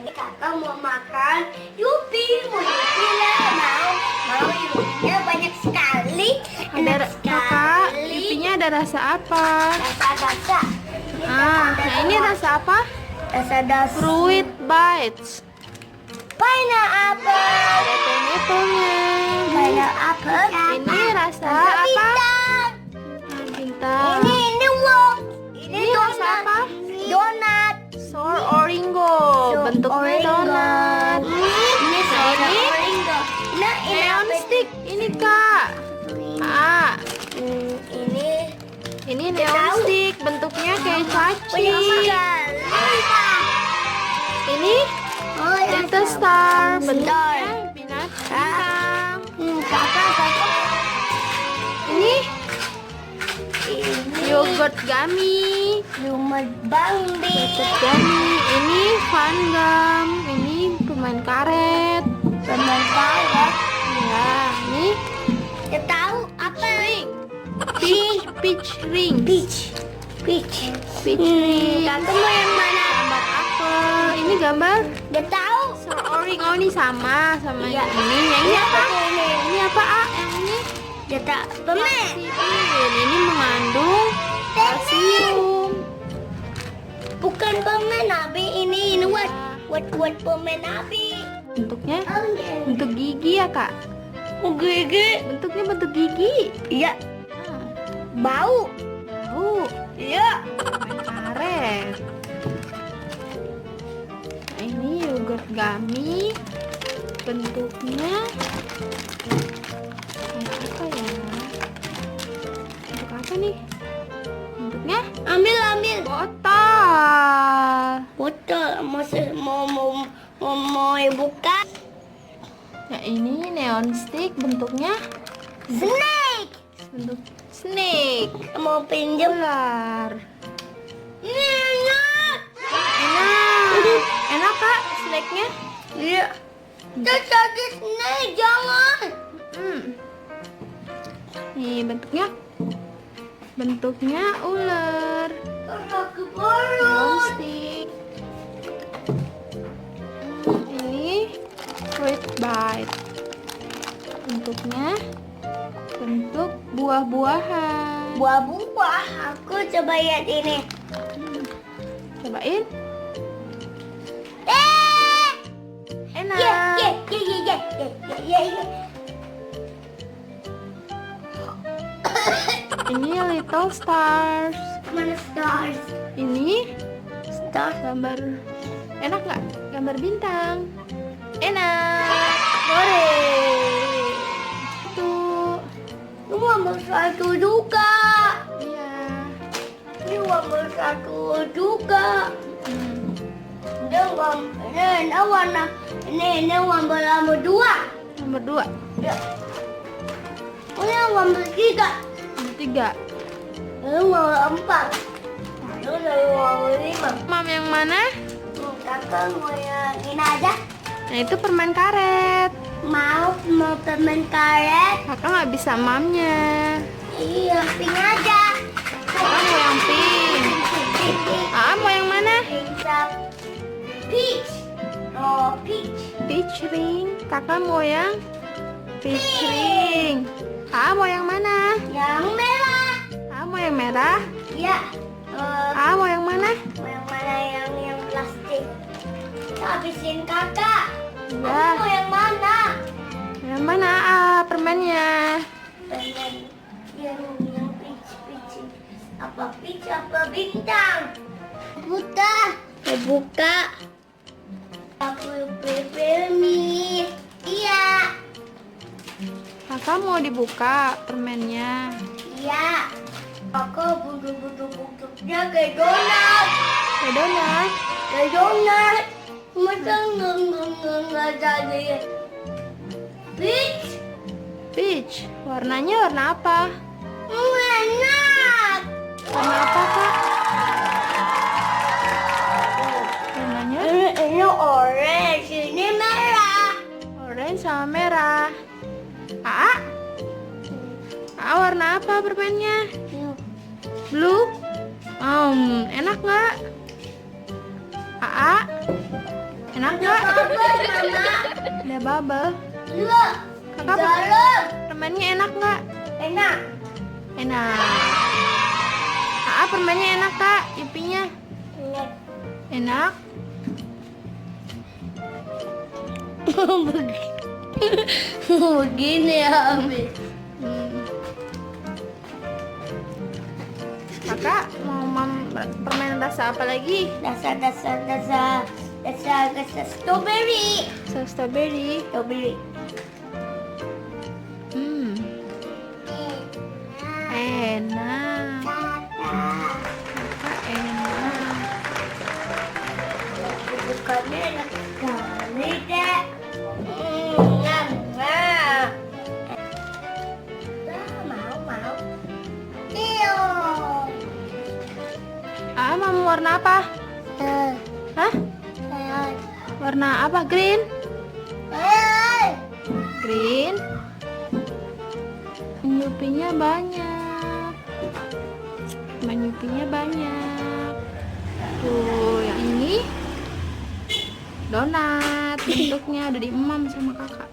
ini kakak mau makan Yupi, mau Yupi lah, mau Yupinya banyak sekali. Ada kakak, Yupinya ada rasa apa? Rasa. Nah ini rasa apa? Rasa Fruit bites. pineapple. Ada pineapple-nya. Pineapple. Ini rasa apa? Bintang. Ini wow. Ini rasa apa? Donat. Sour oringo. Bentuknya donat. Ini sour ini oringo. Nah, ini neon apa? stick. Ini kak. Ini neon tahu. stick. Bentuknya kayak caci. Banyak sekali. Ini Oh, ya, little star. Bentuknya bintang. Kakak. Ini yogurt gummy. Lumut Bambi. Yogurt gummy. Ini fun gum. Ini permen karet. Permen karet. Ya, ini Ya tahu apa? ring. Peach ring. Peach. ring. Kakak mau yang mana? Gambar apel. Ini gambar Dia tahu. sour orange. Oh, ini sama Iya. yang ini. Yang ini apa? Ini. Ini apa, A? Yang ini Dia tak. Permen. Sipin. Ini mengandung kalsium. Bukan permen Abi. Ini what permen Abi. Bentuknya bentuk gigi ya, Kak? Gigi. Bentuknya bentuk gigi. Iya. Nah, Bau. tahu. Iya. Permen karet. Nah, ini yogurt gummy. Bentuknya kayak apa ya? Bentuk apa nih? Bentuknya Ambil. botol. Botol. Mau buka. Nah, ini neon stick. Bentuknya Snake. bentuk snake. Mau pinjam. Ular. Enak. Enak Kak snacknya? Iya. Jadi snake jangan. Nih bentuknya ular. Aku Neon baru. stick. Ini fruit bite. Bentuknya bentuk buah-buahan. Buah-buah. Aku coba lihat ini. Cobain. Enak. Ya. Ini little stars. Mana stars? Ini Stars. gambar. Enak nggak? Gambar bintang. Enak. Hore. Tuh. Lu ambil satu juga. Iya. Ini ambil satu juga. Hmm. Ini warna. Ini ambil dua. Nomor 2. Ya. Ini ambil tiga. Nomor 3. Ini ambil empat. Ini ambil lima. Mam yang mana? Kakak mau yang ini aja. Nah itu permen karet. Mau permen karet. Kakak nggak bisa mamnya. Iya, pink aja. Kakak mau yang pink. Mau yang mana? Peach. Oh, peach. Peach ring. Kakak mau yang peach ring. Mau yang mana? Yang merah. Mau yang merah. Ya. Mau yang mana? Yang mana yang plastik? Habisin kakak. Ya. Mau yang mana? Yang mana? Permennya. Permen yang peach. Apa peach apa bintang? Buka. Aku pilih. Iya. Kakak mau dibuka permennya. Iya. Aku bentuk-bentuknya kayak donat. Kayak donat. Kayak donat. Masa nggak jadi. Peach. Peach. Warnanya warna apa? Enak. Warna apa Kak? Warnanya Ini orange. Ini merah. orange sama merah. Warna apa permennya? Blue. Enak nggak? Enak Udah nggak? bubble, Mama. Ada bubble. Iya. Kakak Dalam. permennya enak nggak? Enak. Enak. Permennya enak kak, Yupinya Enak. enak. Begini ya, Abi. Kakak mau permen rasa apa lagi? Rasa strawberry. Strawberry. Strawberry. Enak. Kakak enak. Bukannya enak sekali, Dek. Enak. Mau. Iyo. Mau warna apa? Hah? Warna apa? Green? Green. Yupinya banyak. Yupinya banyak. Tuh, yang ini donat bentuknya udah diemam sama kakak.